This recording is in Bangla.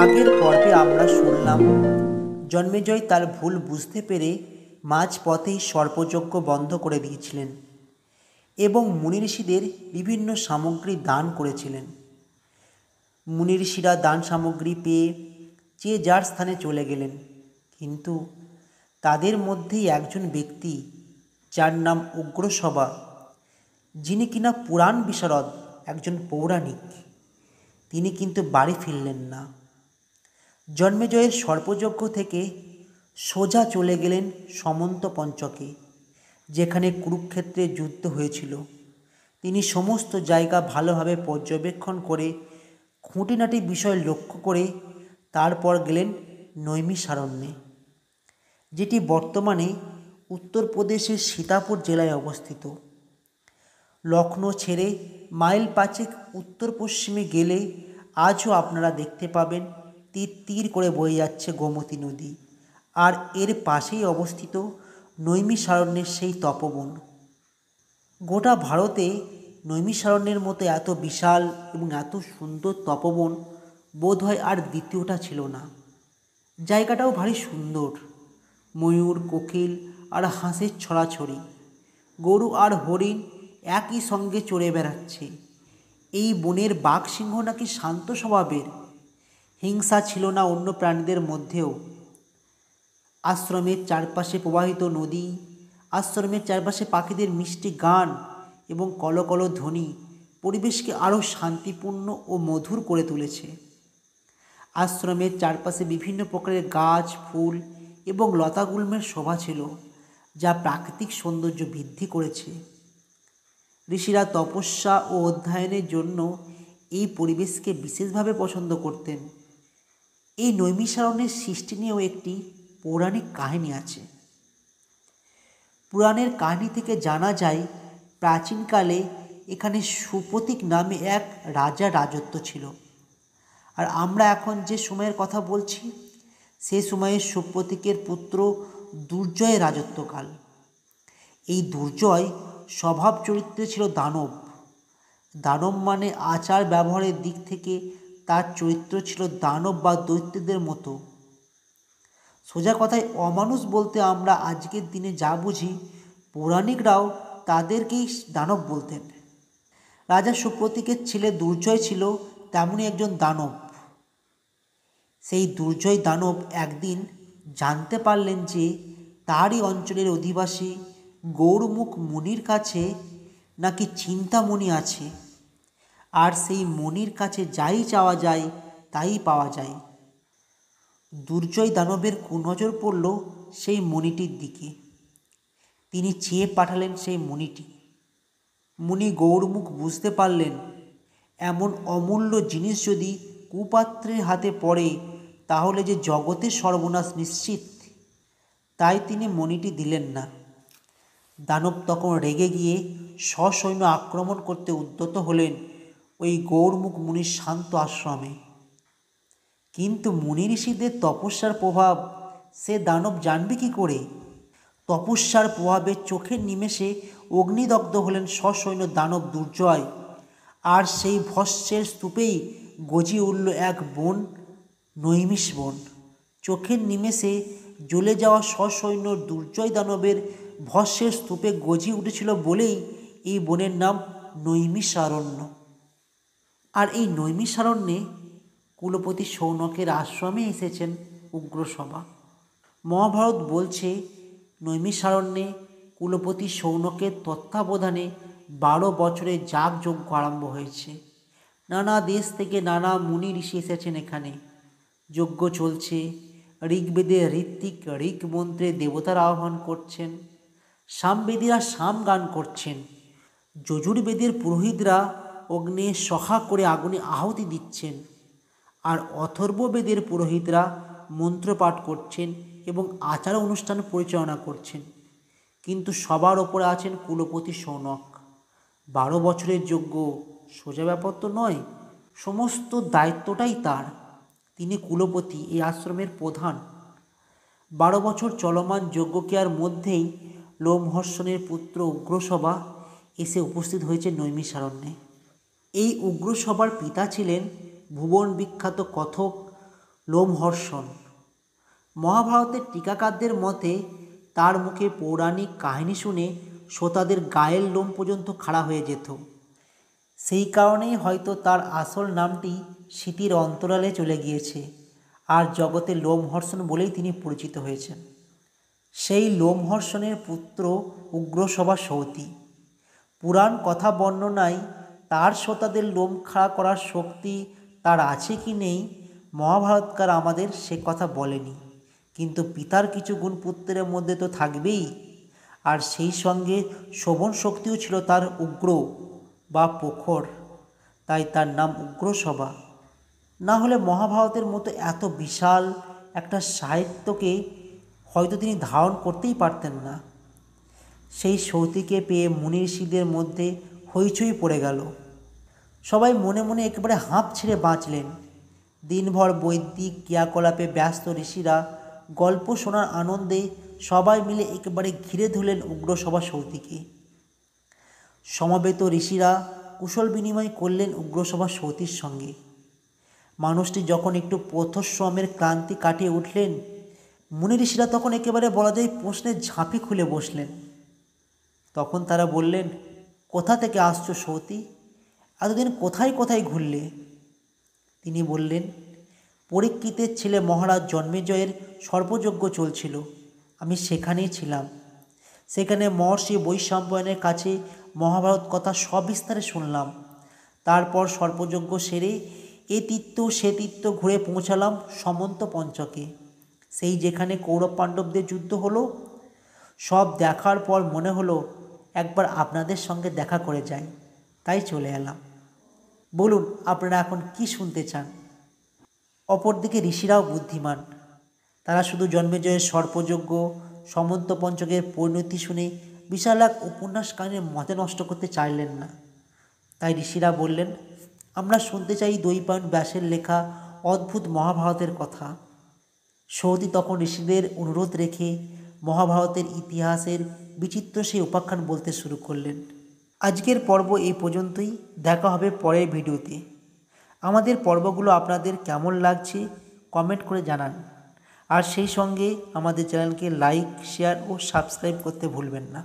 আগের পর্বে আমরা শুনলাম জন্মেজয় তার ভুল বুঝতে পেরে মাঝপথেই সর্পযজ্ঞ বন্ধ করে দিয়েছিলেন এবং মুনি ঋষিদের বিভিন্ন সামগ্রী দান করেছিলেন। মুনি ঋষিরা দান সামগ্রী পেয়ে যে যার স্থানে চলে গেলেন, কিন্তু তাদের মধ্যেই একজন ব্যক্তি যার নাম উগ্রসভা, যিনি কিনা পুরাণ বিশারদ, একজন পৌরাণিক, তিনি কিন্তু বাড়ি ফিরলেন না। জন্মেজয়ের সর্পযজ্ঞ থেকে সোজা চলে গেলেন সমন্ত পঞ্চকে, যেখানে কুরুক্ষেত্রে যুদ্ধ হয়েছিল। তিনি সমস্ত জায়গা ভালোভাবে পর্যবেক্ষণ করে খুঁটিনাটি বিষয় লক্ষ্য করে তারপর গেলেন নৈমিষারণ্যে, যেটি বর্তমানে উত্তরপ্রদেশের সীতাপুর জেলায় অবস্থিত। লখনৌ ছেড়ে মাইল পাঁচেক উত্তর পশ্চিমে গেলে আজও আপনারা দেখতে পাবেন তীর তীর করে বয়ে যাচ্ছে গোমতী নদী, আর এর পাশেই অবস্থিত নৈমিষারণ্যের সেই তপবন। গোটা ভারতে নৈমিষারণ্যের মতো এত বিশাল এবং এত সুন্দর তপবন বোধহয় আর দ্বিতীয়টা ছিল না। জায়গাটাও ভারী সুন্দর, ময়ূর, কোকিল আর হাঁসের ছড়াছড়ি, গরু আর হরিণ একই সঙ্গে চড়ে বেড়াচ্ছে। এই বনের বাঘ সিংহ নাকি শান্ত স্বভাবের, হিংসা ছিল না অন্য প্রাণীদের মধ্যেও। আশ্রমের চারপাশে প্রবাহিত নদী, আশ্রমের চারপাশে পাখিদের মিষ্টি গান এবং কলকল ধ্বনি পরিবেশকে আরও শান্তিপূর্ণ ও মধুর করে তুলেছে। আশ্রমের চারপাশে বিভিন্ন প্রকারের গাছ, ফুল এবং লতাগুল্মের শোভা ছিল, যা প্রাকৃতিক সৌন্দর্য বৃদ্ধি করেছে। ঋষিরা তপস্যা ও অধ্যয়নের জন্য এই পরিবেশকে বিশেষভাবে পছন্দ করতেন। এই নৈমিষারণ্যের সৃষ্টি নিয়েও একটি পৌরাণিক কাহিনী আছে। পুরাণের কাহিনী থেকে জানা যায়, প্রাচীনকালে এখানে সুপতিক নামে এক রাজার রাজত্ব ছিল। আর আমরা এখন যে সময়ের কথা বলছি, সে সময়ে সুপতিকের পুত্র দুর্জয়ের রাজত্বকাল। এই দুর্জয় স্বভাব চরিত্রে ছিল দানব। দানব মানে আচার ব্যবহারের দিক থেকে তার চরিত্র ছিল দানব বা দৈত্যদের মতো। সোজা কথায় অমানুষ বলতে আমরা আজকের দিনে যা বুঝি, পৌরাণিকরাও তাদেরকেই দানব বলতেন। রাজা সুপ্রতীকের ছেলে দুর্জয় ছিল তেমনই একজন দানব। সেই দুর্জয় দানব একদিন জানতে পারলেন যে তারই অঞ্চলের অধিবাসী গৌরমুখ মুনির কাছে নাকি চিন্তামণি আছে, আর সেই মণির কাছে যাই চাওয়া যায় তাই পাওয়া যায়। দুর্জয় দানবের কুনজর পড়ল সেই মণিটির দিকে। তিনি চেয়ে পাঠালেন সেই মণিটি। মুনি গৌরমুখ বুঝতে পারলেন এমন অমূল্য জিনিস যদি কুপাত্রের হাতে পড়ে তাহলে যে জগতের সর্বনাশ নিশ্চিত। তাই তিনি মণিটি দিলেন না। দানব তখন রেগে গিয়ে সসৈন্য আক্রমণ করতে উদ্যত হলেন ওই গৌরমুখ মুনির শান্ত আশ্রমে। কিন্তু মুনি ঋষিদের তপস্যার প্রভাব সে দানব জানবে কি করে? তপস্যার প্রভাবে চোখের নিমেষে অগ্নিদগ্ধ হলেন সসৈন্য দানব দুর্জয়, আর সেই ভস্মের স্তূপেই গজিয়ে উঠল এক বন, নৈমিষ বন। চোখের নিমেষে জ্বলে যাওয়া সসৈন্য দুর্জয় দানবের ভস্মের স্তূপে গজিয়ে উঠেছিল বলেই এই বনের নাম নৈমিষারণ্য। আর এই নৈমিষারণ্যে কুলপতি শৌনকের আশ্রমে এসেছেন উগ্রসভা। মহাভারত বলছে নৈমিষারণ্যে কুলপতি শৌনকের তত্ত্বাবধানে 12 বছরের যাগযজ্ঞ আরম্ভ হয়েছে। নানা দেশ থেকে নানা মুনি ঋষি এসেছেন এখানে। যজ্ঞ চলছে, ঋগ্বেদের ঋত্বিক ঋক মন্ত্রে দেবতার আহ্বান করছেন, সামবেদীরা সাম গান করছেন, যজুর্বেদের পুরোহিতরা অগ্নে সখা করে আগুনে আহুতি দিচ্ছেন, আর অথর্ববেদের পুরোহিতরা মন্ত্রপাঠ করছেন এবং আচার অনুষ্ঠান পরিচালনা করছেন। কিন্তু সবার ওপরে আছেন কুলপতি শৌনক। 12 বছরের যজ্ঞ সোজা ব্যাপার তো নয়, সমস্ত দায়িত্বটাই তার। তিনি কুলপতি, এই আশ্রমের প্রধান। 12 বছর চলমান যজ্ঞক্রিয়ার মধ্যেই লোমহর্ষণের পুত্র উগ্রসভা এসে উপস্থিত হয়েছে নৈমিষারণ্যে। এই উগ্রসভার পিতা ছিলেন ভুবন বিখ্যাত কথক লোমহর্ষণ। মহাভারতের টিকাকারদের মতে তার মুখে পৌরাণিক কাহিনী শুনে শ্রোতাদের গায়ের লোম পর্যন্ত খাড়া হয়ে যেত। সেই কারণেই হয়তো তার আসল নামটি স্মৃতির অন্তরালে চলে গিয়েছে, আর জগতে লোমহর্ষণ বলেই তিনি পরিচিত হয়েছেন। সেই লোমহর্ষণের পুত্র উগ্রসভা সৌতি। পুরাণ কথা বর্ণনায় তার শ্রোতাদের লোম খাড়া করার শক্তি তার আছে কি নেই মহাভারতকার আমাদের সে কথা বলেনি, কিন্তু পিতার কিছু গুণ পুত্রের মধ্যে তো থাকবেই, আর সেই সঙ্গে শোভন শক্তিও ছিল তার উগ্র বা প্রখর, তাই তার নাম উগ্রসভা। না হলে মহাভারতের মতো এত বিশাল একটা সাহিত্যকে হয়তো তিনি ধারণ করতেই পারতেন না। সেই সৌতিকে পেয়ে মুনি ঋষিদের মধ্যে হইচই পড়ে গেল। সবাই মনে মনে একেবারে হাঁপ ছেড়ে বাঁচলেন। দিনভর বৈদিক ক্রিয়াকলাপে ব্যস্ত ঋষিরা গল্প শোনার আনন্দে সবাই মিলে একেবারে ঘিরে ধরলেন উগ্রসভা সৌতিকে। সমবেত ঋষিরা কুশল বিনিময় করলেন উগ্রসভা সৌতির সঙ্গে। মানুষটি যখন একটু পথশ্রমের ক্লান্তি কাটিয়ে উঠলেন, মুনি ঋষিরা তখন একেবারে বলা যায় প্রশ্নের ঝাঁপি খুলে বসলেন। তখন তারা বললেন, কোথা থেকে আসছো সৌতি? এতদিন কোথায় কোথায় ঘুরলে? তিনি বললেন, পরীক্ষিতের ছেলে মহারাজ জন্মেজয়ের সর্পযজ্ঞ চলছিল, আমি সেখানেই ছিলাম। সেখানে মহর্ষি বৈশম্পায়নের কাছে মহাভারত কথা সবিস্তারে শুনলাম। তারপর সর্পযজ্ঞ সেরে এ তীর্থ সে তীর্থ ঘুরে পৌঁছালাম সমন্ত পঞ্চকে, সেই যেখানে কৌরব পাণ্ডবদের যুদ্ধ হলো। সব দেখার পর মনে হলো একবার আপনাদের সঙ্গে দেখা করে যাই, তাই চলে এলাম। বলুন আপনারা এখন কি শুনতে চান? অপরদিকে ঋষিরাও বুদ্ধিমান। তারা শুধু জন্মেজয়ের সর্পযজ্ঞ সমন্ত পঞ্চকের পরিণতি শুনে বিশাল এক উপন্যাস কাহিনীর মজা নষ্ট করতে চাইলেন না। তাই ঋষিরা বললেন, আমরা শুনতে চাই দৈপায়ন ব্যাসের লেখা অদ্ভুত মহাভারতের কথা। সৌতি তখন ঋষিদের অনুরোধ রেখে মহাভারতের ইতিহাসের বিচিত্র সেই উপাখ্যান বলতে শুরু করলেন। আজকের পর্ব এই পর্যন্তই। দেখা হবে পরের ভিডিওতে। আমাদের পর্বগুলো আপনাদের কেমন লাগছে কমেন্ট করে জানান, আর সেই সঙ্গে আমাদের চ্যানেলকে লাইক, শেয়ার ও সাবস্ক্রাইব করতে ভুলবেন না।